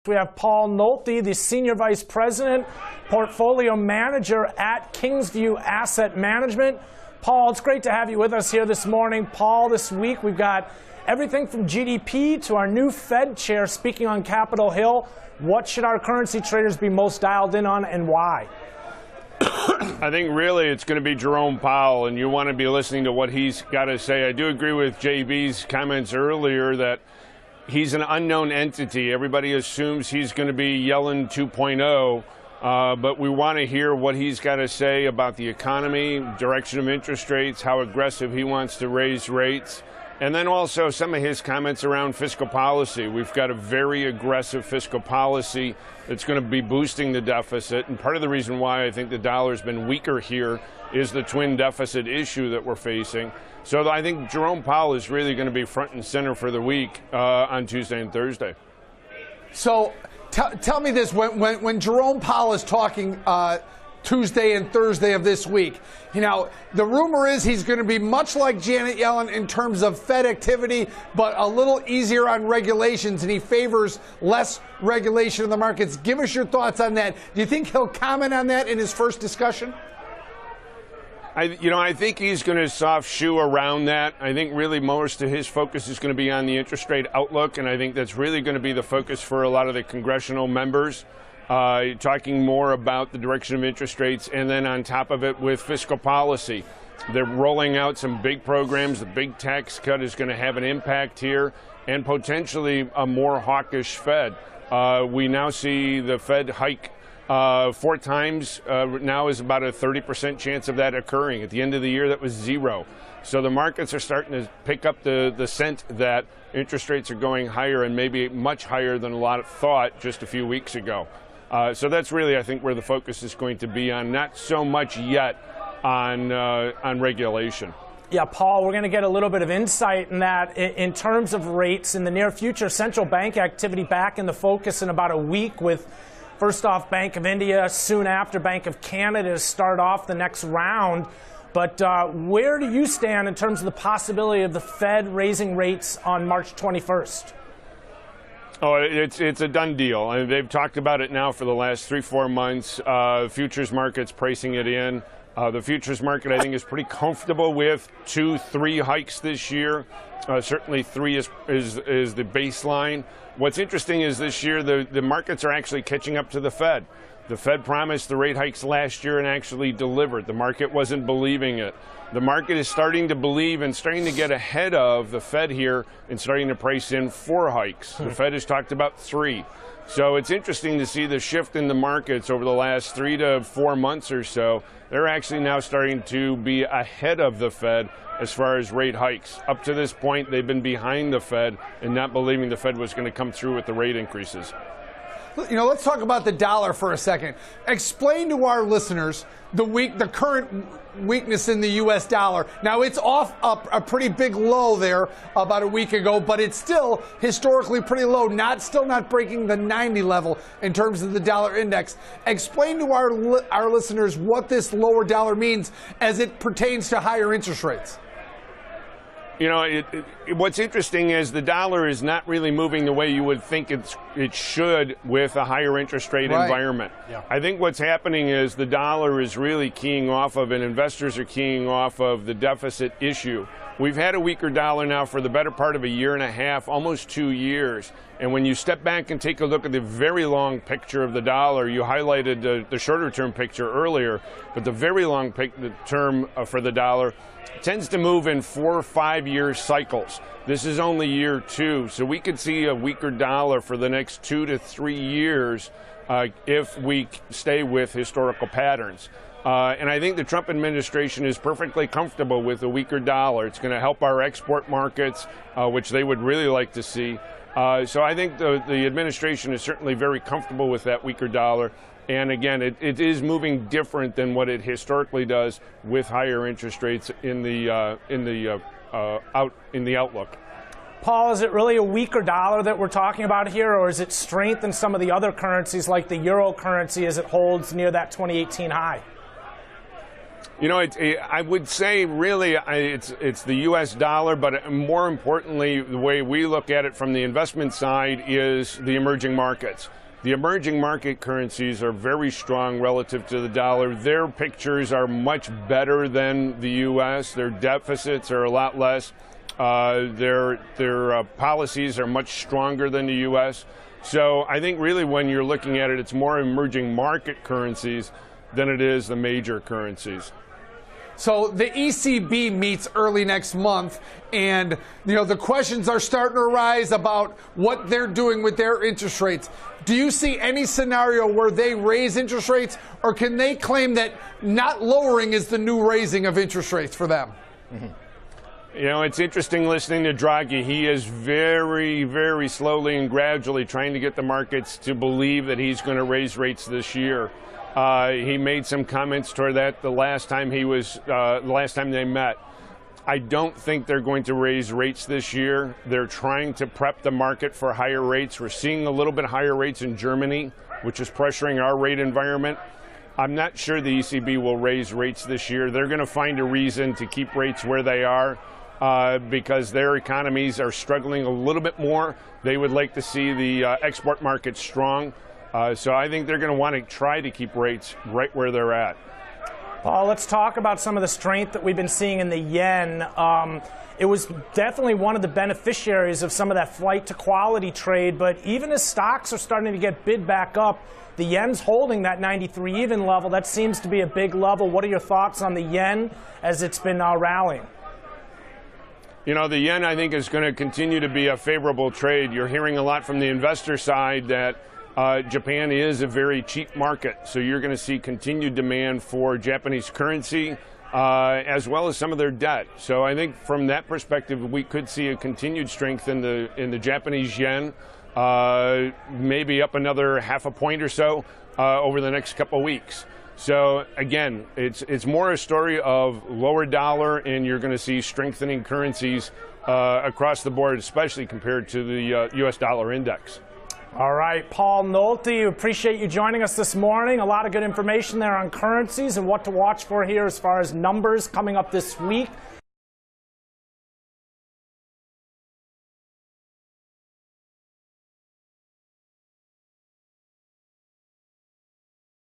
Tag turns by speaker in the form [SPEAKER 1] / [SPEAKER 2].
[SPEAKER 1] We have Paul Nolte, the Senior Vice President, Portfolio Manager at Kingsview Asset Management. Paul, it's great to have you with us here this morning. Paul, this week we've got everything from GDP to our new Fed chair speaking on Capitol Hill. What should our currency traders be most dialed in on and why?
[SPEAKER 2] I think really it's going to be Jerome Powell, and you want to be listening to what he's got to say. I do agree with JB's comments earlier that he's an unknown entity. Everybody assumes he's going to be Yellen 2.0, but we want to hear what he's got to say about the economy, direction of interest rates, how aggressive he wants to raise rates, and then also some of his comments around fiscal policy. We've got a very aggressive fiscal policy that's going to be boosting the deficit, and part of the reason why I think the dollar's been weaker here is the twin deficit issue that we're facing. So I think Jerome Powell is really going to be front and center for the week on Tuesday and Thursday.
[SPEAKER 3] So tell me this, when Jerome Powell is talking Tuesday and Thursday of this week, you know, the rumor is he's going to be much like Janet Yellen in terms of Fed activity, but a little easier on regulations, and he favors less regulation in the markets. Give us your thoughts on that. Do you think he'll comment on that in his first discussion?
[SPEAKER 2] I think he's going to soft shoe around that. I think really most of his focus is going to be on the interest rate outlook, and I think that's really going to be the focus for a lot of the congressional members, talking more about the direction of interest rates, and then on top of it with fiscal policy. They're rolling out some big programs. The big tax cut is going to have an impact here, and potentially a more hawkish Fed. We now see the Fed hike 4 times. Now is about a 30% chance of that occurring. At the end of the year, that was 0. So the markets are starting to pick up the scent that interest rates are going higher, and maybe much higher than a lot thought just a few weeks ago. So that's really, I think, where the focus is going to be on, not so much yet on regulation.
[SPEAKER 1] Yeah, Paul, we're going to get a little bit of insight in that. In terms of rates in the near future, central bank activity back in the focus in about a week, with first off Bank of India, soon after Bank of Canada to start off the next round. But where do you stand in terms of the possibility of the Fed raising rates on March 21st?
[SPEAKER 2] Oh, it's a done deal. I mean, they've talked about it now for the last 3-4 months. Futures market's pricing it in. The futures market, I think, is pretty comfortable with 2-3 hikes this year. Certainly 3 is the baseline. What's interesting is this year the markets are actually catching up to the Fed. The Fed promised the rate hikes last year and actually delivered. The market wasn't believing it. The market is starting to believe and starting to get ahead of the Fed here and starting to price in 4 hikes. The Fed has talked about 3. So it's interesting to see the shift in the markets over the last 3 to 4 months or so. They're actually now starting to be ahead of the Fed as far as rate hikes. Up to this point, they've been behind the Fed and not believing the Fed was going to come through with the rate increases.
[SPEAKER 3] You know, let's talk about the dollar for a second. Explain to our listeners the current weakness in the U.S. dollar. Now, it's off a pretty big low there about a week ago, but it's still historically pretty low, still not breaking the 90 level in terms of the dollar index. Explain to our listeners what this lower dollar means as it pertains to higher interest rates.
[SPEAKER 2] You know, what's interesting is the dollar is not really moving the way you would think it should with a higher interest rate environment. Yeah. I think what's happening is the dollar is really keying off of, and investors are keying off of, the deficit issue. We've had a weaker dollar now for the better part of a year and a half, almost 2 years. And when you step back and take a look at the very long picture of the dollar, you highlighted the shorter term picture earlier, but the very long term for the dollar tends to move in 4 or 5 year cycles. This is only year 2, so we could see a weaker dollar for the next 2 to 3 years if we stay with historical patterns. And I think the Trump administration is perfectly comfortable with a weaker dollar. It's going to help our export markets, which they would really like to see. So I think the administration is certainly very comfortable with that weaker dollar. And again, it is moving different than what it historically does with higher interest rates in the outlook.
[SPEAKER 1] Paul, is it really a weaker dollar that we're talking about here, or is it strength in some of the other currencies like the euro currency as it holds near that 2018 high?
[SPEAKER 2] You know, I would say really it's the U.S. dollar, but more importantly, the way we look at it from the investment side is the emerging markets. The emerging market currencies are very strong relative to the dollar. Their pictures are much better than the U.S. Their deficits are a lot less. Their policies are much stronger than the U.S. So I think really when you're looking at it, it's more emerging market currencies than it is the major currencies.
[SPEAKER 3] So the ECB meets early next month, and the questions are starting to arise about what they're doing with their interest rates. Do you see any scenario where they raise interest rates, or can they claim that not lowering is the new raising of interest rates for them?
[SPEAKER 2] Mm-hmm. It's interesting listening to Draghi. He is very, very slowly and gradually trying to get the markets to believe that he's going to raise rates this year. He made some comments toward that the last time they met. I don't think they're going to raise rates this year. They're trying to prep the market for higher rates. We're seeing a little bit higher rates in Germany, which is pressuring our rate environment. I'm not sure the ECB will raise rates this year. They're going to find a reason to keep rates where they are because their economies are struggling a little bit more. They would like to see the export market strong. So I think they're going to want to try to keep rates right where they're at.
[SPEAKER 1] Paul, let's talk about some of the strength that we've been seeing in the yen. It was definitely one of the beneficiaries of some of that flight to quality trade, but even as stocks are starting to get bid back up, the yen's holding that 93 even level. That seems to be a big level. What are your thoughts on the yen as it's been rallying?
[SPEAKER 2] The yen, I think, is going to continue to be a favorable trade. You're hearing a lot from the investor side that Japan is a very cheap market, so you're going to see continued demand for Japanese currency as well as some of their debt. So I think from that perspective, we could see a continued strength in the Japanese yen, maybe up another half a point or so over the next couple of weeks. So again, it's more a story of lower dollar, and you're going to see strengthening currencies across the board, especially compared to the U.S. dollar index.
[SPEAKER 1] All right, Paul Nolte, appreciate you joining us this morning. A lot of good information there on currencies and what to watch for here as far as numbers coming up this week.